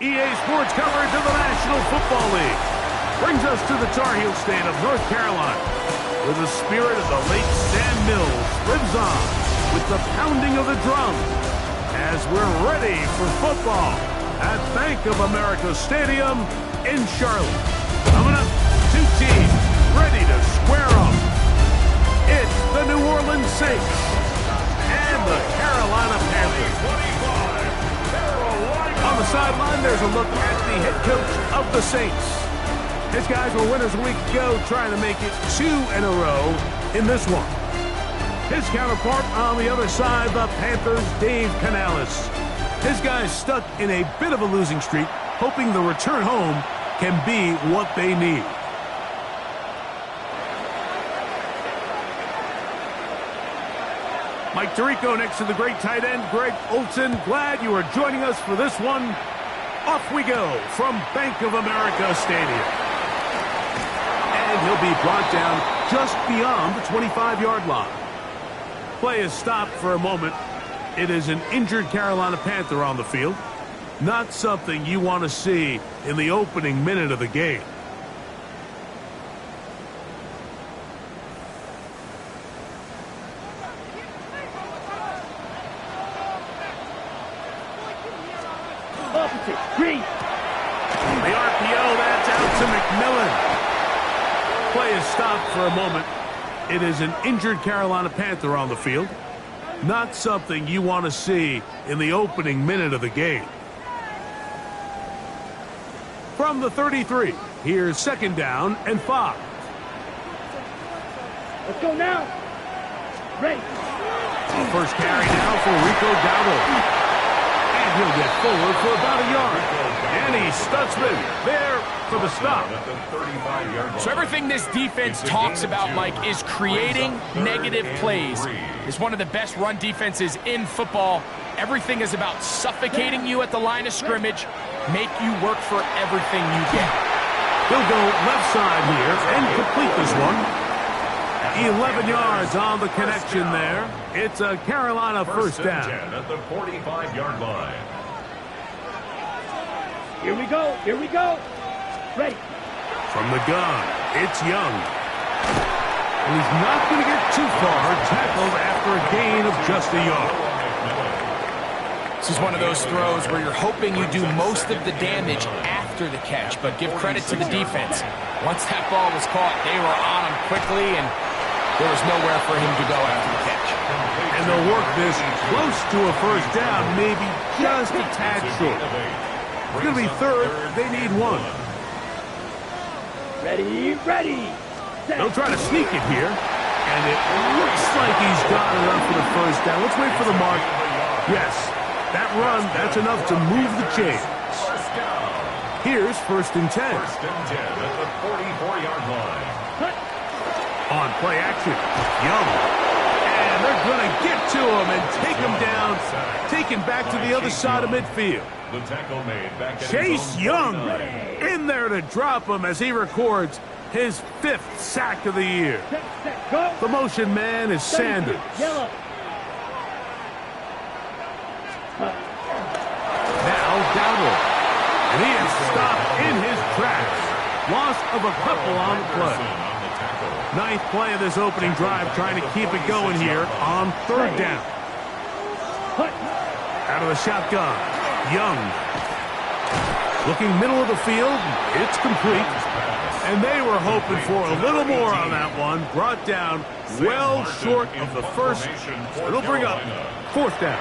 EA Sports coverage of the National Football League brings us to the Tar Heel state of North Carolina, where the spirit of the late Sam Mills lives on with the pounding of the drum as we're ready for football at Bank of America Stadium in Charlotte. Coming up, two teams ready to square up. It's the New Orleans Saints and the Carolina Panthers. On the sideline, there's a look at the head coach of the Saints. His guys were winners a week ago, trying to make it 2 in a row in this one. His counterpart on the other side, the Panthers, Dave Canales. His guys stuck in a bit of a losing streak, hoping the return home can be what they need. Mike Tirico next to the great tight end, Greg Olsen. Glad you are joining us for this one. Off we go from Bank of America Stadium. And he'll be brought down just beyond the 25-yard line. Play is stopped for a moment. It is an injured Carolina Panther on the field. Not something you want to see in the opening minute of the game. The RPO, that's out to McMillan. Play is stopped for a moment. It is an injured Carolina Panther on the field. Not something you want to see in the opening minute of the game. From the 33, here's 2nd down and 5. Let's go now. Ready. First carry now for Rico Dowdle. And he'll get forward for about a yard. And he's Stutzman there for the stop. So everything this defense talks about, Mike, is creating negative plays. It's one of the best run defenses in football. Everything is about suffocating you at the line of scrimmage, make you work for everything you get. He'll go left side here and complete this one. 11 yards on the connection there. It's a Carolina first down. At the 45-yard line. Here we go. Here we go. Ready. From the gun, it's Young. And he's not going to get too far, tackled after a gain of just a yard. This is one of those throws where you're hoping you do most of the damage after the catch, but give credit to the defense. Once that ball was caught, they were on him quickly, and there was nowhere for him to go after the catch. And they'll work this close to a first down, maybe just a tad short. It's going to be 3rd. They need 1. Ready, ready. They'll try to sneak it here. And it looks like he's got enough for the first down. Let's wait for the mark. Yes, that run, that's enough to move the chains. Here's 1st and 10. 1st and 10 at the 44-yard line. On play action, Young. And they're going to get to him and take him down, taken back to the other side of midfield. The tackle made back at Chase Young in there to drop him as he records his 5th sack of the year. The motion man is Sanders. Yellow. Now Dowdle. And he is stopped in his tracks. Loss of a couple on the play. 9th play of this opening drive, trying to keep it going here on 3rd down. Out of the shotgun, Young. Looking middle of the field, it's complete. And they were hoping for a little more on that one. Brought down well short of the first. It'll bring up 4th down.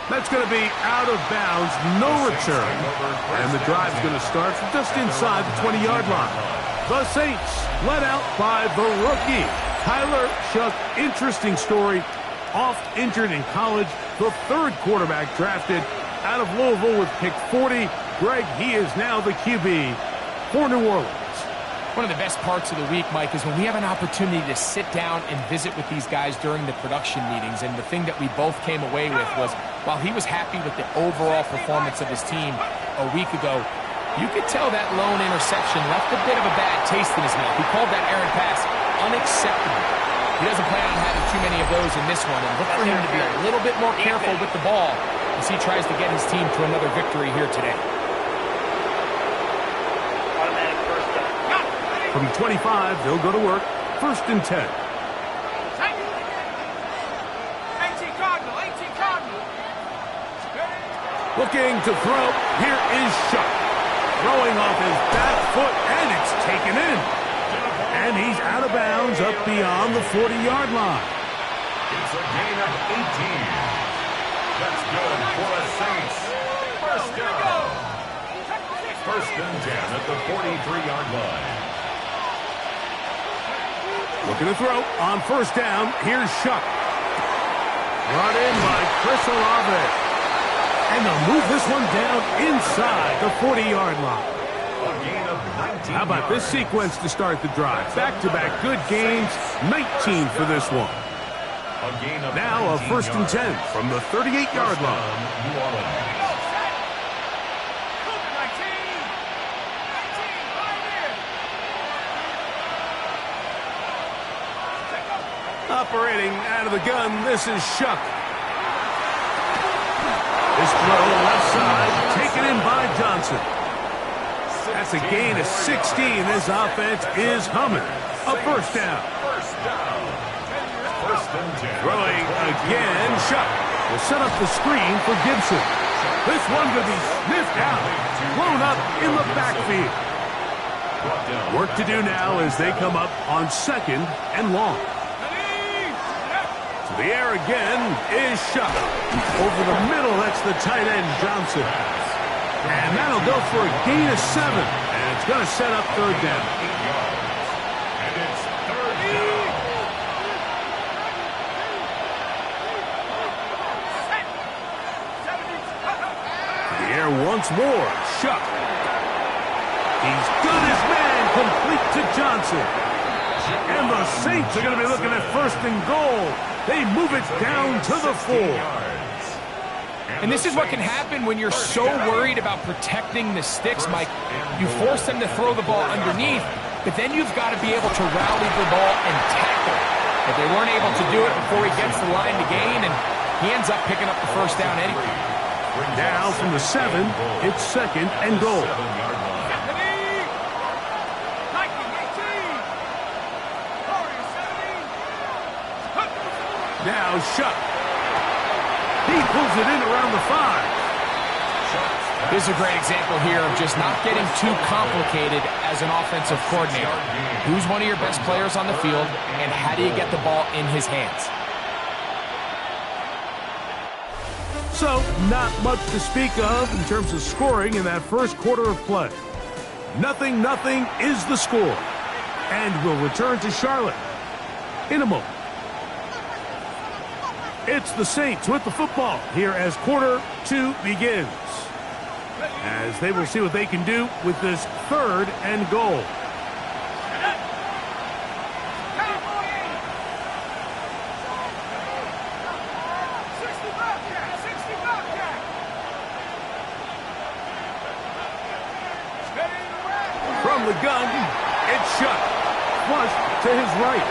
That's going to be out of bounds, no return. And the drive's going to start from just inside the 20-yard line. The Saints led out by the rookie, Tyler Shough. Interesting story. Oft injured in college, the 3rd quarterback drafted out of Louisville with pick 40. Greg, he is now the QB for New Orleans. One of the best parts of the week, Mike, is when we have an opportunity to sit down and visit with these guys during the production meetings. And the thing that we both came away with was, while he was happy with the overall performance of his team a week ago, you could tell that lone interception left a bit of a bad taste in his mouth. He called that errant pass unacceptable. He doesn't plan on having too many of those in this one, and look for him to be a little bit more careful with the ball as he tries to get his team to another victory here today. From 25, they'll go to work. 1st and 10. 18 Cardinal, 18 Cardinal. Looking to throw. Here is Shuck. Throwing off his back foot, and it's taken in. And he's out of bounds up beyond the 40-yard line. It's a gain of 18. That's good for the Saints. First down. 1st and 10 at the 43-yard line. Looking to throw on 1st down. Here's Shuck. Brought in by Chris Olave. And they'll move this one down inside the 40-yard line. A gain of 19 How about this sequence to start the drive? Back-to-back good gains. 19 for this one. A gain of Now a 1st and 10 from the 38-yard line. New Orleans. Operating out of the gun, this is Shuck. This throw left side, taken in by Johnson. That's a gain of 16. This offense is humming. A 1st down. First down. 1st and 10. Throwing again, Shuck will set up the screen for Gibson. This one could be sniffed out, blown up in the backfield. Work to do now as they come up on 2nd and long. To the air again is Shuck. Over the middle, that's the tight end, Johnson. And that'll go for a gain of 7. And it's going to set up 3rd down. 8 yards. And it's 3rd down. To the air once more, Shuck. He's got his man complete to Johnson. And the Saints are going to be looking at 1st and goal. They move it down to the 4. And this is what can happen when you're so worried about protecting the sticks, Mike. You force them to throw the ball underneath, but then you've got to be able to rally the ball and tackle. But they weren't able to do it before he gets the line to gain, and he ends up picking up the 1st down anyway. Now from the 7, it's 2nd and goal. Now Shuck. He pulls it in around the 5. This is a great example here of just not getting too complicated as an offensive coordinator. Who's one of your best players on the field, and how do you get the ball in his hands? So, not much to speak of in terms of scoring in that 1st quarter of play. 0-0 is the score. And we'll return to Charlotte in a moment. It's the Saints with the football here as quarter 2 begins. As they will see what they can do with this 3rd and goal. From the gun, it's Shuck. Flush to his right.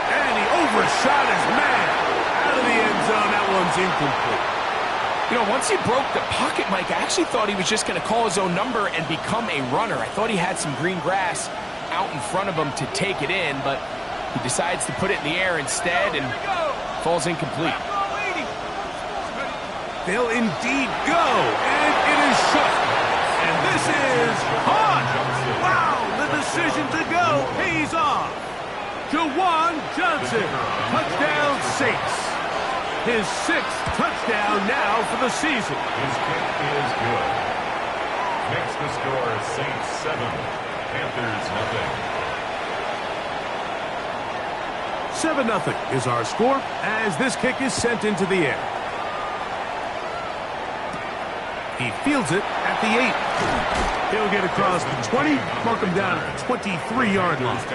And he overshot his man. Out of the end zone, that one's incomplete. You know, once he broke the pocket, Mike, I actually thought he was just going to call his own number and become a runner. I thought he had some green grass out in front of him to take it in, but he decides to put it in the air instead and falls incomplete. They'll indeed go, and it is Shuck. And this is on. Wow, the decision to go pays off. Juwan Johnson, touchdown Saints. His 6th touchdown now for the season. His kick is good. Makes the score Saints 7, Panthers 0. 7-0 is our score as this kick is sent into the air. He fields it at the 8. He'll get across the 20, mark him down at the 23-yard line.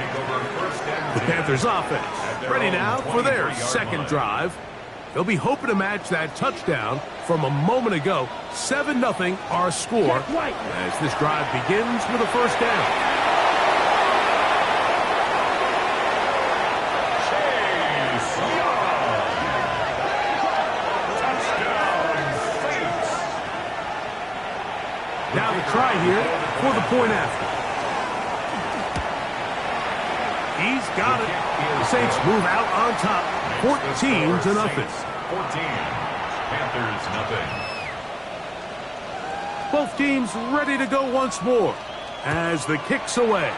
The Panthers offense ready now for their 2nd drive. They'll be hoping to match that touchdown from a moment ago. 7-0 our score as this drive begins with a 1st down. Chase Young. Touchdown, Saints. try here for the point after. He's got it. The Saints move out on top, 14-0. 14. Panthers nothing. Both teams ready to go once more as the kick's away.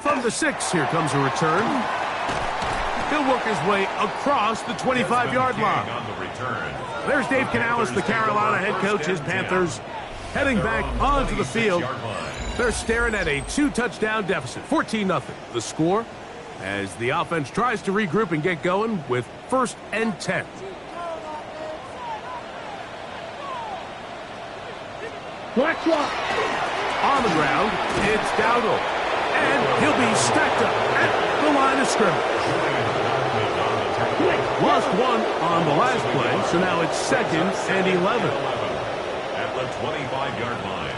From the 6, here comes a return. He'll work his way across the 25-yard line. On the return. There's Dave Canales, the Carolina head coach. His Panthers heading back onto the field. They're staring at a 2-touchdown deficit, 14-0. The score as the offense tries to regroup and get going with 1st and 10. Black swap. On the ground, it's Dowdle. And he'll be stacked up at the line of scrimmage. Lost one on the last play, so now it's 2nd and 11. At the 25-yard line.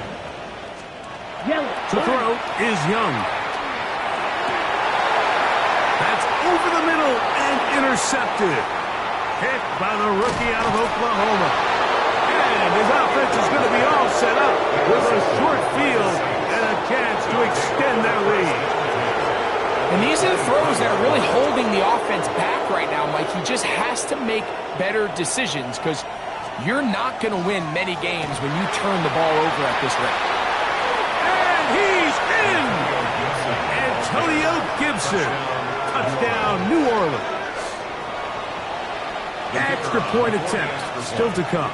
Yellow. To throw is Young. That's over the middle and intercepted. Hit by the rookie out of Oklahoma. And his offense is going to be all set up with a short field and a chance to extend their lead. And these are the throws that are really holding the offense back right now, Mike. He just has to make better decisions because you're not going to win many games when you turn the ball over at this rate. And he's in! Antonio Gibson. Touchdown, New Orleans. Extra point attempt still to come.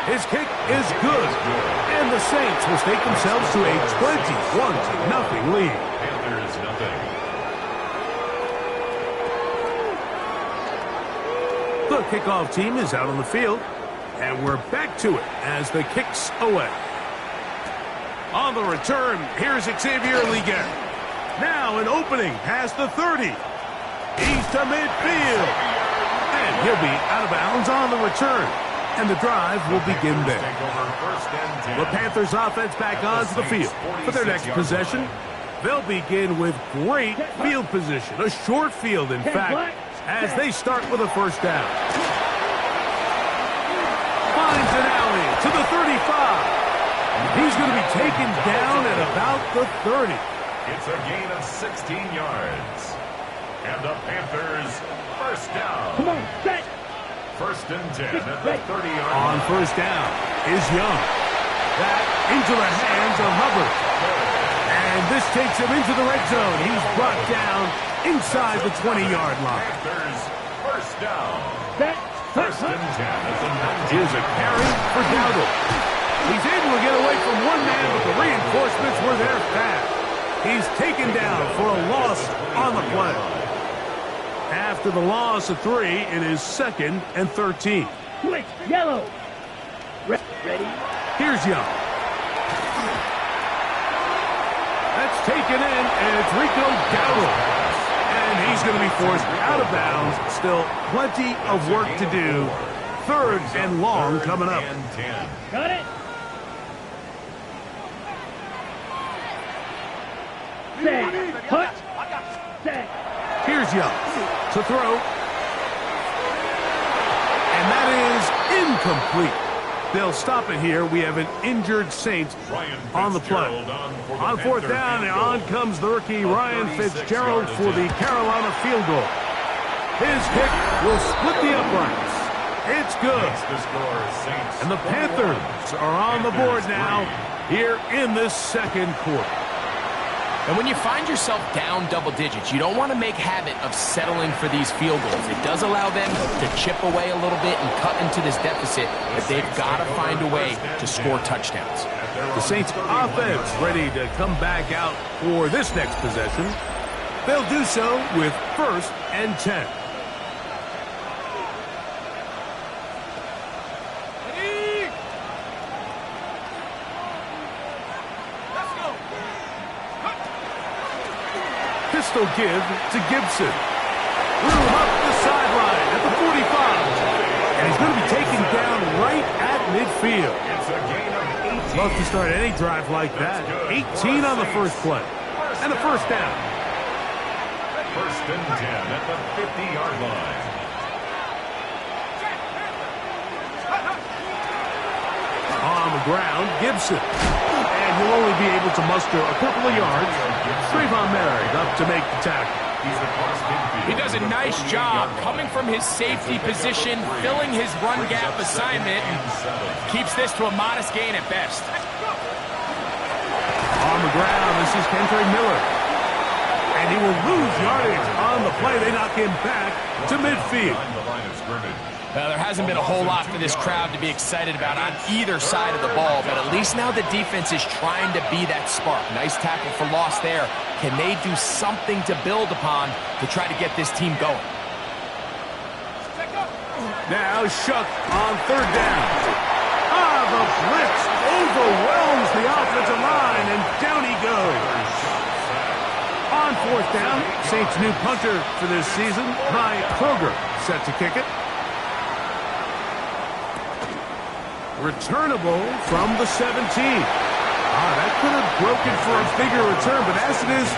His kick is good. And the Saints will stake themselves to a 21-0 lead. Panthers nothing. The kickoff team is out on the field. And we're back to it as the kick's away. On the return, here's Xavier Legette. Now an opening past the 30. He's to midfield. And he'll be out of bounds on the return. And the drive will begin there. The Panthers offense back onto the field for their next possession. They'll begin with great field position. A short field, in fact, as they start with a 1st down. Finds an alley to the 35. He's going to be taken down at about the 30. It's a gain of 16 yards. And the Panthers 1st down. Come on, set. 1st and 10 at the 30-yard On line. 1st down is Young. That into the hands of Hubbard. And this takes him into the red zone. He's brought down inside the 20-yard line. Panthers 1st down. Set. 1st and 10 at the 19. Here's a carry for Dowdle. He's able to get away from one man, but the reinforcements were there fast. He's taken down for a loss on the play. After the loss of 3, it is 2nd and 13. Quick. Yellow. Ready. Here's Young. That's taken in, and it's Rico Dowdle. And he's going to be forced out of bounds. Still plenty of work to do. 3rd and long coming up. And 10. Got it. Set. Hut. Set. Here's Young to throw. And that is incomplete. They'll stop it here. We have an injured Saints on the play. On 4th down, and on comes the rookie Ryan Fitzgerald for the Carolina field goal. His kick will split the uprights. It's good. And the Panthers are on the board now here in this 2nd quarter. And when you find yourself down double digits, you don't want to make habit of settling for these field goals. It does allow them to chip away a little bit and cut into this deficit, but they've got to find a way to score touchdowns. The Saints offense ready to come back out for this next possession. They'll do so with 1st and 10. Pistol give to Gibson. Threw up the sideline at the 45. And he's going to be taken down right at midfield. It's a gain of 18. Love to start any drive like that. 18 on the first play. And a 1st down. 1st and 10 at the 50-yard line. the ground, Gibson. And he'll only be able to muster a couple of yards. Trayvon Merrick up to make the tackle. He does a nice job coming from his safety position, filling his run gap assignment, and keeps this to a modest gain at best. On the ground, this is Kendre Miller. And he will lose yardage on the play. They knock him back to midfield. Well, there hasn't been a whole lot for this crowd to be excited about on either side of the ball, but at least now the defense is trying to be that spark. Nice tackle for loss there. Can they do something to build upon to try to get this team going? Now Shough on third down. The blitz overwhelms the offensive line, and down he goes. On fourth down, Saints' new punter for this season, Ty Kroger, set to kick it. Returnable from the 17. That could have broken for a bigger return, but as it is,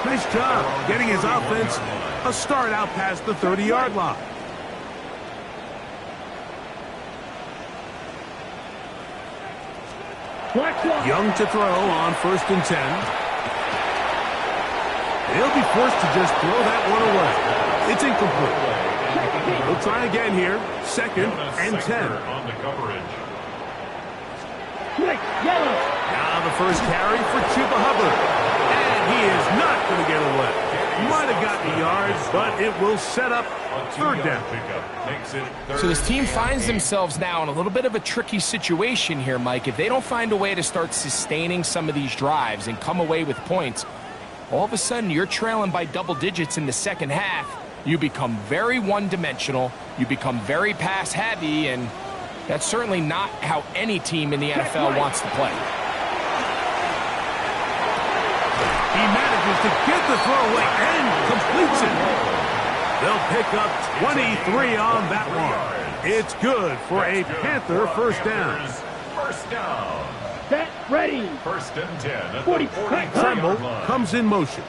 nice job getting his offense a start out past the 30-yard line. Young to throw on 1st and 10. He'll be forced to just throw that one away. It's incomplete. We'll try again here. 2nd and 10. On the coverage. Yellow. Now the first carry for Chuba Hubbard. And he is not going to get away. Might have gotten yards, but it will set up 3rd down. So this team finds themselves now in a little bit of a tricky situation here, Mike. If they don't find a way to start sustaining some of these drives and come away with points, all of a sudden you're trailing by double digits in the second half. You become very one-dimensional. You become very pass-heavy, and that's certainly not how any team in the NFL wants to play. He manages to get the throw away and completes it. They'll pick up 23 on that one. It's good for a Panther first down. First down. Set, ready. 1st and 10 at 40. the 40. Tremble comes in motion.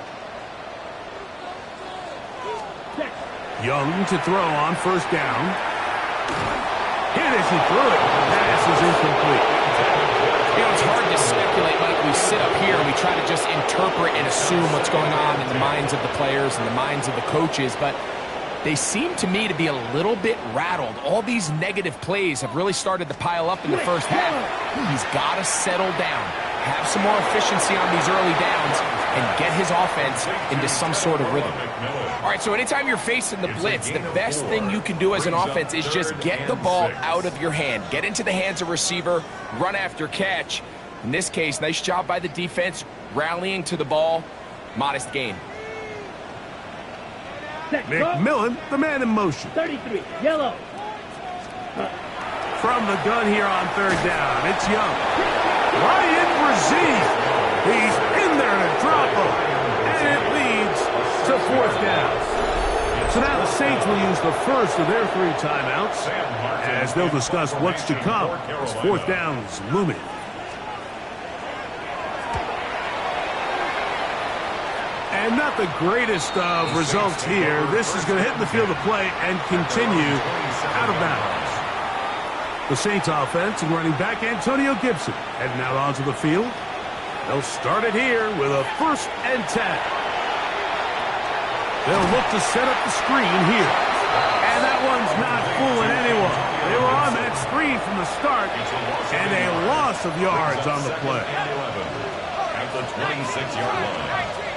Young to throw on 1st down. Hit as he threw it. Pass is incomplete. You know, it's hard to speculate, Mike. We sit up here and we try to just interpret and assume what's going on in the minds of the players and the minds of the coaches, but they seem to me to be a little bit rattled. All these negative plays have really started to pile up in the first half. He's got to settle down, have some more efficiency on these early downs, and get his offense into some sort of rhythm. All right, so anytime you're facing the blitz, the best thing you can do as an offense is just get the ball out of your hand. Get into the hands of receiver, run after catch. In this case, nice job by the defense, rallying to the ball. Modest gain. McMillan, the man in motion. 33, yellow. From the gun here on 3rd down, it's Young. Ryan Brzee. He's in there to drop him. And it leads to 4th down. So now the Saints will use the first of their 3 timeouts as they'll discuss what's to come as 4th down is looming. And not the greatest of results here. This is going to hit in the field of play and continue out of bounds. The Saints offense and running back Antonio Gibson heading out onto the field. They'll start it here with a 1st and 10. They'll look to set up the screen here. And that one's not fooling anyone. They were on that screen from the start, and a loss of yards on the play. At the 26-yard line.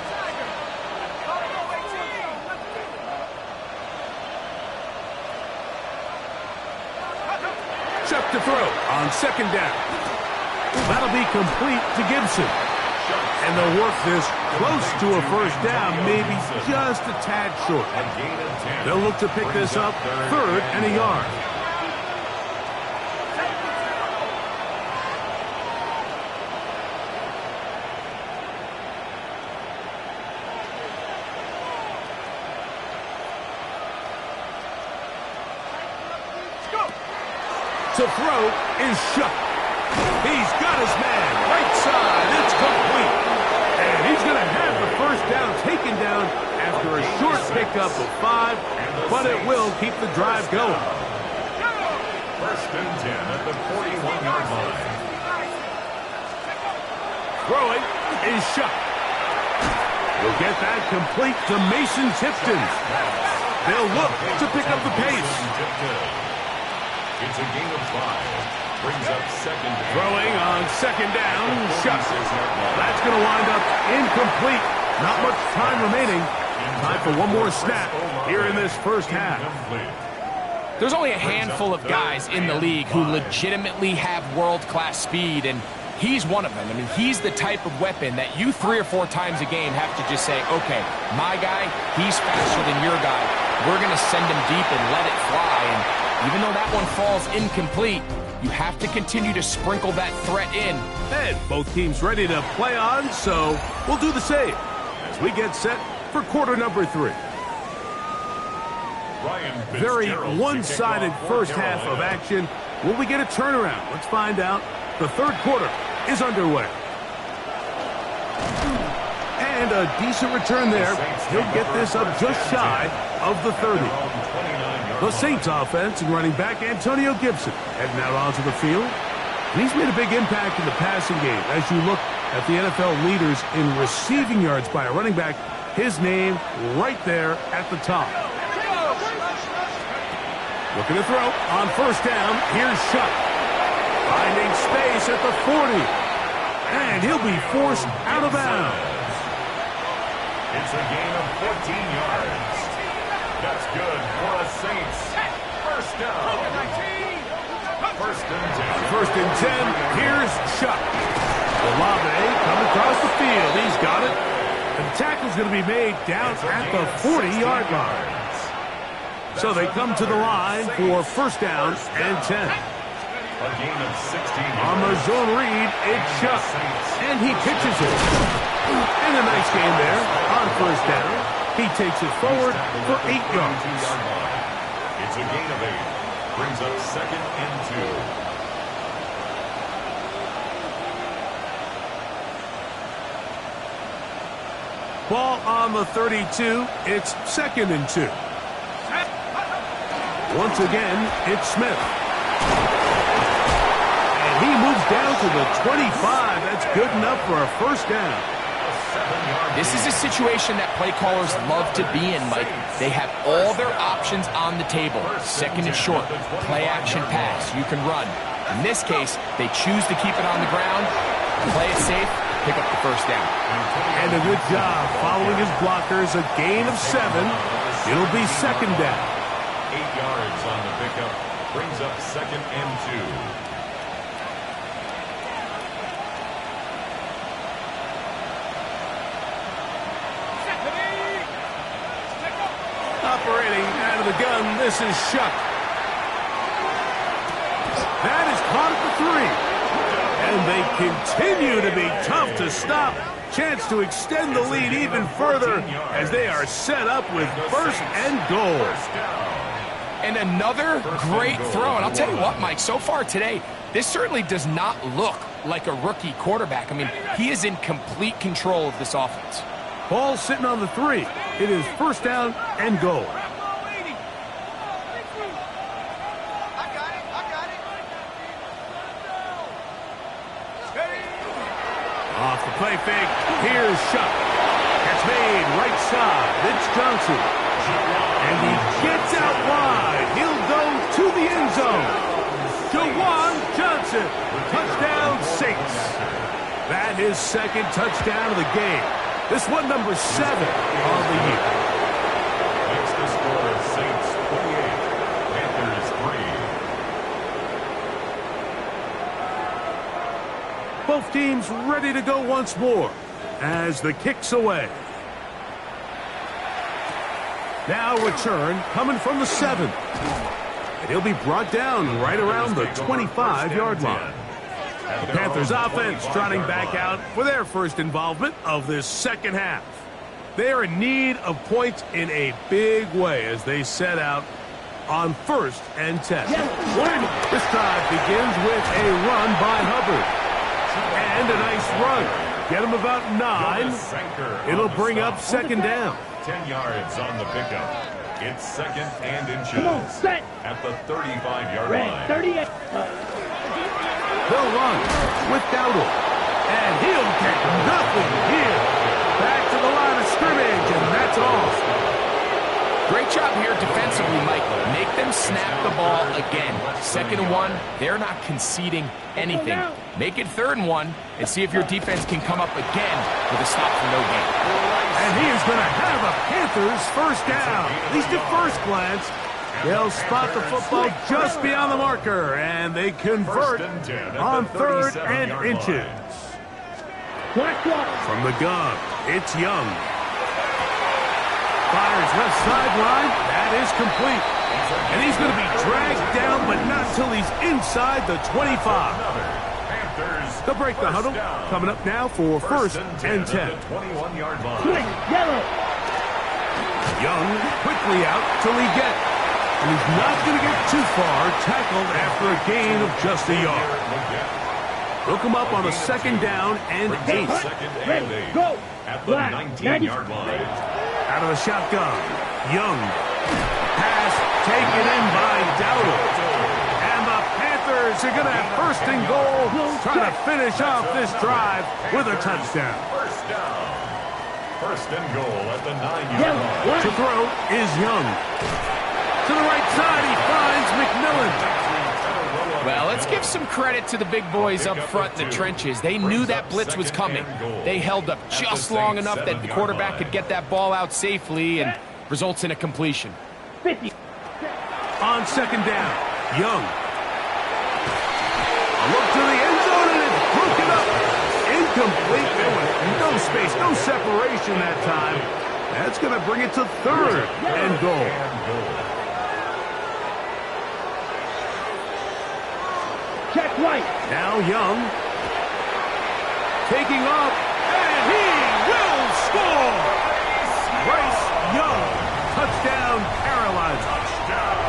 Shough to throw on 2nd down. That'll be complete to Gibson. And they'll work this close to a 1st down, maybe just a tad short. They'll look to pick this up 3rd and a yard. To throw is Shough. He's got his man right side. It's complete. And he's going to have the 1st down taken down after a short pickup of 5, but it will keep the drive going. 1st and 10 at the 41-yard line. throwing is shut. He'll get that complete to Mason Tipton. They'll look to pick up the pace. It's a gain of 5. Brings up second. Throwing on second down, shut. That's going to wind up incomplete. Not much time remaining. Time for one more snap here in this first half. There's only a handful of guys in the league who legitimately have world-class speed, and he's one of them. I mean, he's the type of weapon that you 3 or 4 times a game have to just say, okay, my guy, he's faster than your guy. We're going to send him deep and let it fly. And even though that one falls incomplete, you have to continue to sprinkle that threat in. And both teams ready to play on, so we'll do the same as we get set for quarter number 3. Very one-sided first half of action. Will we get a turnaround? Let's find out. The third quarter is underway. And a decent return there. He'll get this up just shy of the 30. The Saints offense and running back Antonio Gibson heading out onto the field. And he's made a big impact in the passing game. As you look at the NFL leaders in receiving yards by a running back, his name right there at the top. Looking to throw on first down. Here's Shuck. Finding space at the 40. And he'll be forced out of bounds. It's a gain of 14 yards. That's good for the Saints. First down. First and 10. First and 10. Here's Shuck. Olave coming across the field. He's got it. The tackle's going to be made down at the 40-yard line. So they come to the line for first down and 10. A gain of 16 yards. On the zone read, it's Shuck. And he pitches it. And a nice game there on first down. He takes it forward for 8 yards. It's a gain of 8. Brings up second and 2. Ball on the 32. It's second and 2. Once again, it's Smith. And he moves down to the 25. That's good enough for a first down. This is a situation that play callers love to be in, Mike. They have all their options on the table. Second and short, play action pass, you can run. In this case, they choose to keep it on the ground, play it safe, pick up the first down. And a good job following his blockers. A gain of 7. It'll be second down. 8 yards on the pickup. Brings up second and 2. Operating out of the gun, this is Shuck. That is caught at the 3. And they continue to be tough to stop. Chance to extend the lead even further as they are set up with first and goal. And another great throw. And I'll tell you what, Mike, so far today, this certainly does not look like a rookie quarterback. I mean, he is in complete control of this offense. Ball sitting on the 3. It is first down and goal. Off the play fake. Here's Shuck. It's made right side. It's Johnson. And he gets out wide. He'll go to the end zone. Jawan Johnson. Touchdown Saints. That is second touchdown of the game. This one number 7 on the year. Makes the score Saints 28. Panthers 3. Both teams ready to go once more as the kick's away. Now return coming from the 7. And he'll be brought down right around the 25-yard line. The Panthers offense trotting back out for their first involvement of this second half. They are in need of points in a big way as they set out on first and 10. This drive begins with a run by Hubbard. And a nice run. Get him about 9. It'll bring up second down. 10 yards on the pickup. It's second and inches. Come on, set. At the 35-yard Red, line. 38. They'll run with Dowdle. And he'll get nothing here. Back to the line of scrimmage, and that's all. Great job here defensively, Mike. Make them snap the ball again. 2nd and 1, they're not conceding anything. Make it 3rd and 1 and see if your defense can come up again with a stop for no gain. And he is going to have a Panthers first down. At least at first glance, they'll spot the football just beyond the marker, and they convert on 3rd and inches. From the gun, it's Young. Fires left sideline. That is complete. And he's going to be dragged down, but not till he's inside the 25. They'll break the huddle. Coming up now for 1st and 10. Swing, yellow. Young quickly out till he gets. And he's not going to get too far. Tackled after a gain of just a yard. They'll come up on a 2nd down and 8. Ready, go. At the 19-yard line. Out of the shotgun. Young. Pass taken in by Dowdle. And the Panthers are going to have 1st and goal. Trying to finish off this drive with a touchdown. 1st and goal at the 9-yard line. To throw is Young. To the right side, he finds McMillan. Well, let's give some credit to the big boys up front in the trenches. They knew that blitz was coming. They held up just long enough that the quarterback could get that ball out safely and results in a completion. 50. On 2nd down, Young. A look to the end zone, and it's broken up. Incomplete. There was no space, no separation that time. That's going to bring it to 3rd and goal. Check right. Now Young. Taking off, and he will score! Bryce Young. Touchdown, Carolina.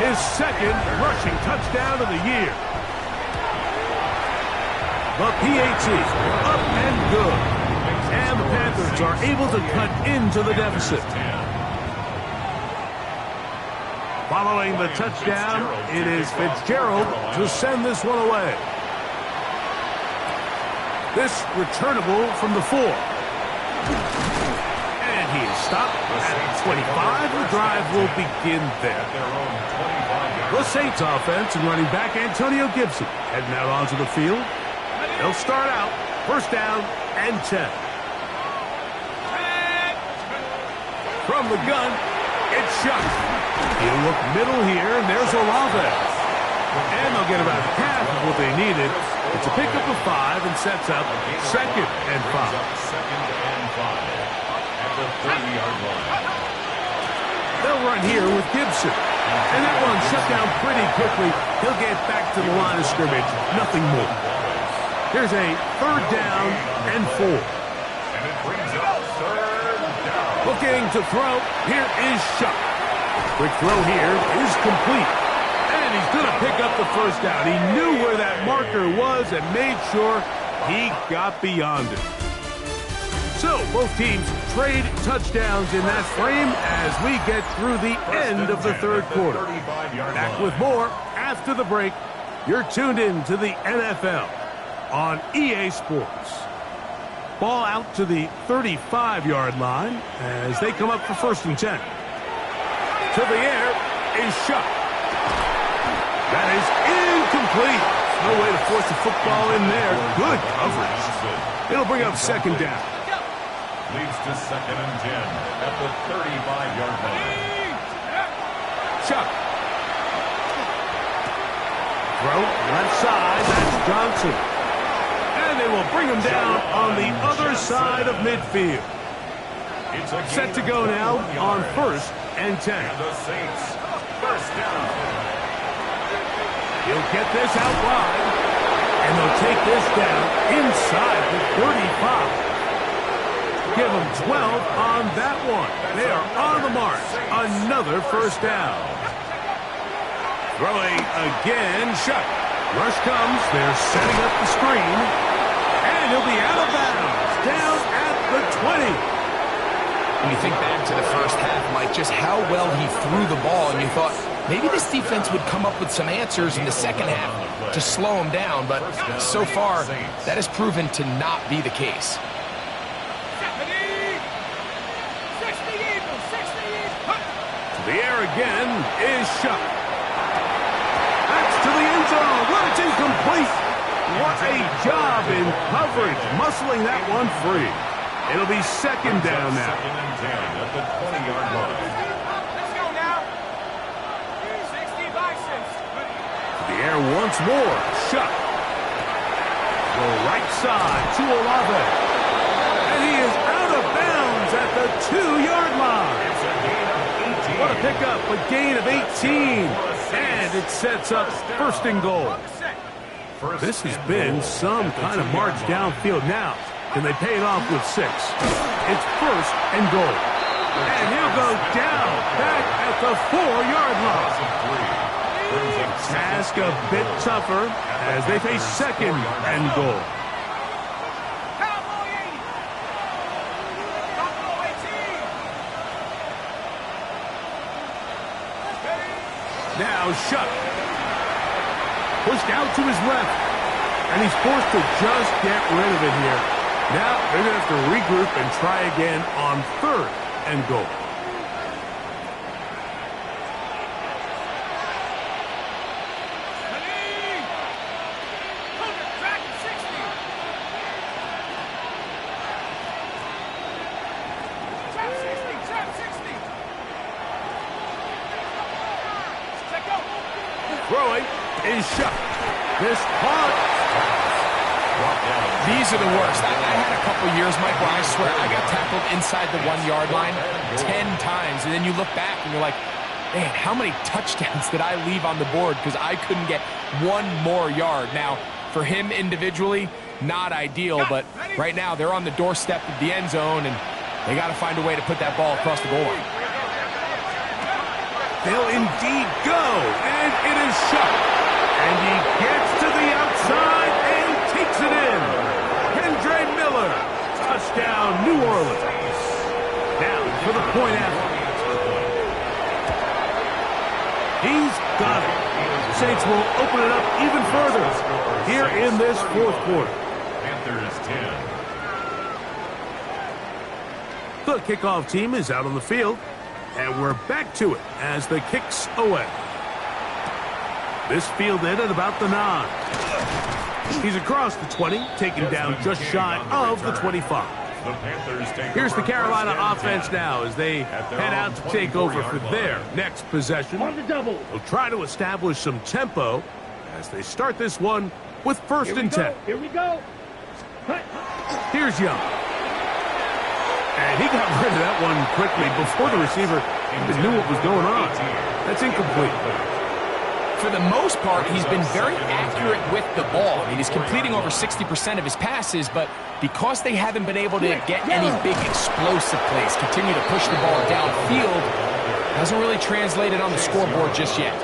His 2nd rushing touchdown of the year. The PAT up and good. And the Panthers are able to cut into the deficit. Following the touchdown, it is Fitzgerald to send this one away. This returnable from the 4. And he is stopped at 25. The drive will begin there. The Saints offense and running back Antonio Gibson heading out onto the field. They'll start out 1st down and 10. From the gun, it's Shuck. He'll look middle here, and there's Olave. And they'll get about half of what they needed. It's a pickup of 5 and sets up 2nd and 5. 2nd and 5 at the 30-yard line. They'll run here with Gibson. And that one shut down pretty quickly. He'll get back to the line of scrimmage. Nothing more. Here's a 3rd down and 4. And it brings up 3rd down. Looking to throw. Here is Shuck. Quick throw here is complete. And he's going to pick up the 1st down. He knew where that marker was and made sure he got beyond it. So both teams trade touchdowns in that frame as we get through the end of the 3rd quarter. Back with more after the break. You're tuned in to the NFL on EA Sports. Ball out to the 35-yard line as they come up for 1st and 10. To the air is Shuck. That is incomplete. No way to force the football in there. Good coverage. It'll bring up 2nd down. Leads to 2nd and 10 at the 35-yard line. Shuck. Throw left side. That's Johnson. And they will bring him down on the other side of midfield. Set to go now on 1st and 10. And the Saints 1st down. He'll get this out wide. And they'll take this down inside the 35. Give them 12 on that one. They are on the mark. Another 1st down. Throwing again, Shuck. Rush comes. They're setting up the screen. And he'll be out of bounds. Down at the 20. when you think back to the first half, Mike, just how well he threw the ball, and you thought maybe this defense would come up with some answers in the second half to slow him down, but so far, that has proven to not be the case. The air again is shot. That's to the end zone. What, it's incomplete. What a job in coverage, muscling that one free. It'll be second down now. Second and 10 at the 20-yard line. Let's go now. 60 Bisons. The air once more. Shot. The right side to Olave. And he is out of bounds at the 2-yard line. It's a gain of 18. What a pickup, a gain of 18. And it sets up first and goal. This has been some kind of march downfield now. Can they pay it off with 6? It's first and goal. And he'll go down back at the 4-yard line. Task a bit tougher as they face second and goal. Now Shutt. Pushed out to his left. And he's forced to just get rid of it here. Now they're going to have to regroup and try again on third and goal. Throwing is Shutt. This hard. These are the worst. I had a couple years, Mike, where I swear I got tackled inside the 1-yard line 10 times, and then you look back and you're like, man, how many touchdowns did I leave on the board because I couldn't get one more yard? Now, for him individually, not ideal, but right now they're on the doorstep of the end zone, and they got to find a way to put that ball across the goal line. They'll indeed go, and it is Shutt. And he gets to the outside and takes it in. Kendre Miller, touchdown, New Orleans. Now for the point after. He's got it. The Saints will open it up even further here in this fourth quarter. Panthers 10. The kickoff team is out on the field, and we're back to it as the kick's away. This fielded at about the 9. He's across the 20, taken down just shy of the 25. Here's the Carolina offense now as they head out to take over for their next possession. On the double. They'll try to establish some tempo as they start this one with first and 10. Here we go. Here's Young. And he got rid of that one quickly before the receiver even knew what was going on. That's incomplete. For the most part, he's been very accurate with the ball. I mean, he's completing over 60% of his passes, but because they haven't been able to get any big explosive plays, continue to push the ball downfield, hasn't really translated on the scoreboard just yet.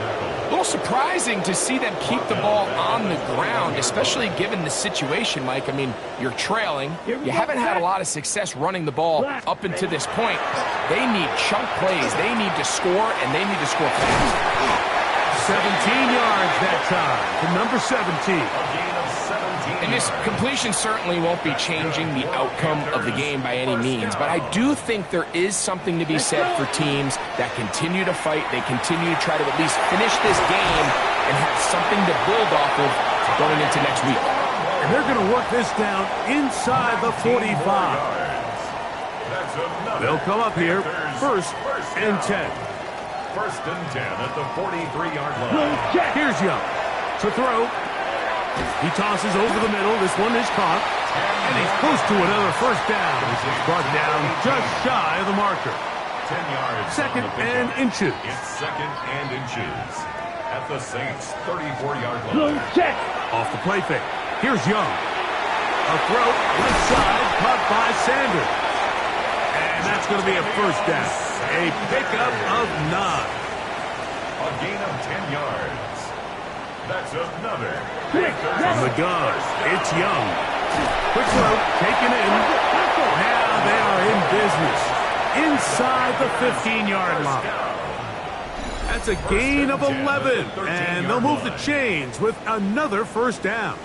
A little surprising to see them keep the ball on the ground, especially given the situation, Mike. I mean, you're trailing. You haven't had a lot of success running the ball up until this point. They need chunk plays. They need to score, and they need to score fast. 17 yards that time to number 17. And this completion certainly won't be changing the outcome of the game by any means, but I do think there is something to be said for teams that continue to fight. They continue to try to at least finish this game and have something to build off of going into next week. And they're going to work this down inside the 45. They'll come up here first and 10. First and 10 at the 43-yard line. Here's Young to throw. He tosses over the middle. This one is caught. And he's close to another first down. He's brought down just shy of the marker. 10 yards. Second and inches. It's second and inches at the Saints' 34-yard line. Off the play fake. Here's Young. A throw, left side, caught by Sanders. And that's going to be a first down. A pickup of 9. A gain of 10 yards. That's another. From the gun, it's Young. Quick throw, taken in. Now they are in business. inside the 15-yard line. That's a gain of 11, and they'll move the chains with another first down.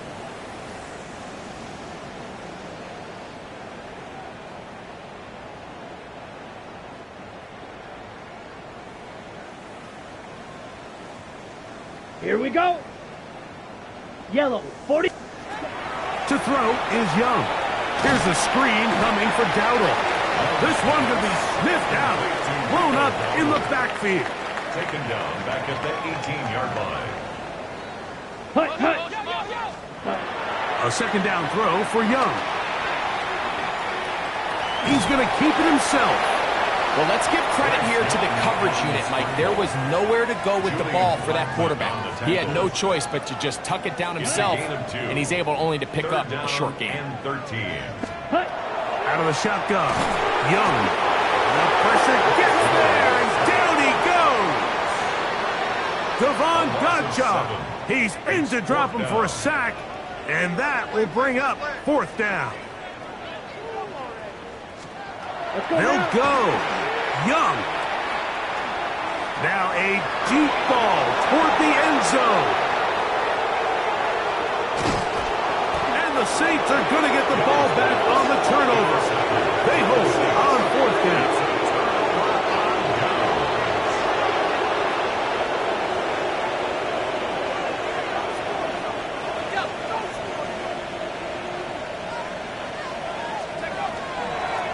Here we go. Yellow, 40. To throw is Young. Here's a screen coming for Dowdle. This one could be sniffed out, blown up in the backfield. Taken down back at the 18-yard line. Hut. A second down throw for Young. He's going to keep it himself. Well, let's give credit here to the coverage unit, Mike. There was nowhere to go with the ball for that quarterback. He had no choice but to just tuck it down himself, and he's able only to pick up a short gain. 13. Out of the shotgun, Young. The pressure gets there, and down he goes. Devon Godchaux. He's in to drop him for a sack, and that will bring up fourth down. They'll go. Young. Now a deep ball toward the end zone. And the Saints are going to get the ball back on the turnover. They hold on fourth down.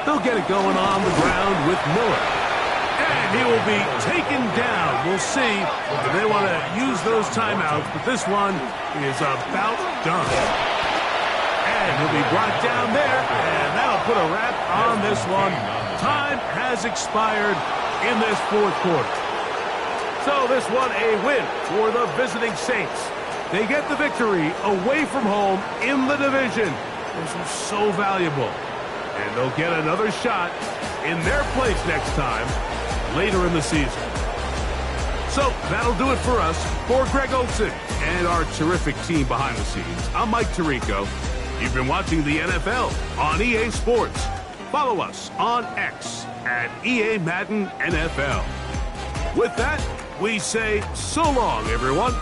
They'll get it going on the ground with Miller. And he will be taken down. We'll see if they want to use those timeouts, but this one is about done. And he'll be brought down there, and that'll put a wrap on this one. Time has expired in this fourth quarter. So this one a win for the visiting Saints. They get the victory away from home in the division. This is so valuable. And they'll get another shot in their place next time, later in the season. So that'll do it for us. For Greg Olsen and our terrific team behind the scenes, I'm Mike Tirico. You've been watching the NFL on EA Sports. Follow us on X at EA Madden NFL. With that, we say so long, everyone.